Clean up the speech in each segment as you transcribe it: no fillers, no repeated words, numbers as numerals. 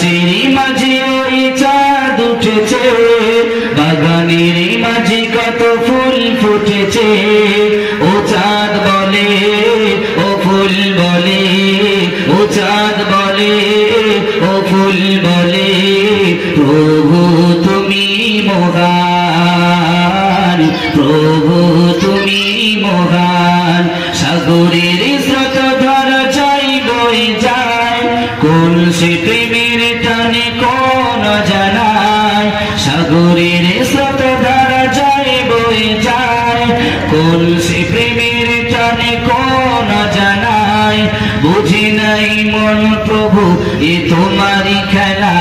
আকাশের মাঝে ওই চাঁদ উঠেছে, বাগানের মাঝে কত ফুল ফুটেছে। ও চাঁদ বলে, ও ফুল বলে, ও চাঁদ বলে, ও ফুল বলে, প্রভু তুমি মহান, প্রভু তুমি মহান। সাগরের স্রোত ধারা যাই বয়ে যায়, কোন সে প্রেমের টানে কোন জানায়। সাগরের স্রোত ধারা যাই বয়ে যায়, কোন সে প্রেমের টানে কোন জানায়। বুঝি নাই মন প্রভু এ তোমারি খেলা,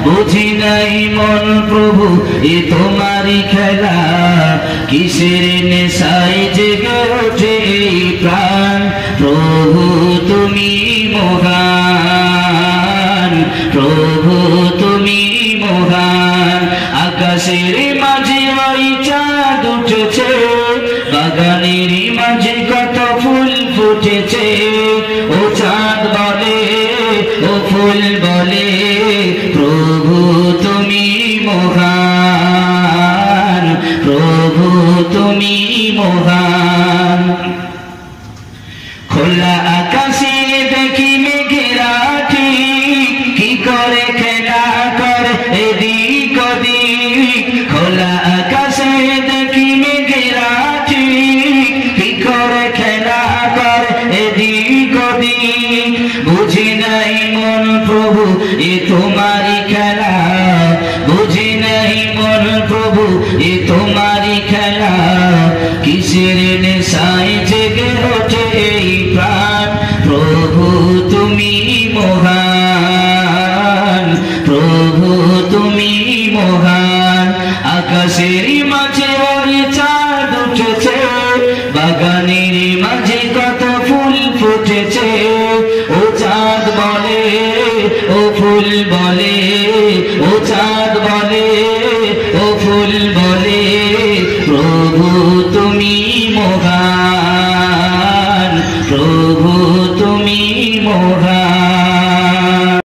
বুঝি নাই মন প্রভু এ তোমারি খেলা। কিসের নেশায় জেগে ওঠে এই প্রাণ, প্রভু তুমি মহান, প্রভু তুমি মহান। আকাশের মাঝে ওই চাঁদ উঠেছে, বাগানের মাঝে কত ফুল ফুটেছে। ও চাঁদ বলে, ও ফুল বলে, প্রভু তুমি মহান, প্রভু তুমি মহান। খোলা আকাশে দেখি মেঘেরা ঠিক কি করে খেলা করে এদিক ওদিক। খোলা আকাশে দেখি মেঘেরা ঠিক কি করে খেলা করে এদিক ওদিক। বুঝি নাই মন প্রভু এ তোমারি খেলা, বুঝি নাই মন প্রভু এ তোমারি খেলা। কিসের নেশায় জেগে ওঠে এই প্রাণ, প্রভু তুমি মহান, প্রভু তুমি মহান। আকাশের মাঝে ওই চাঁদ উঠেছে, বাগানের মাঝে কত ফুল ফুটেছে।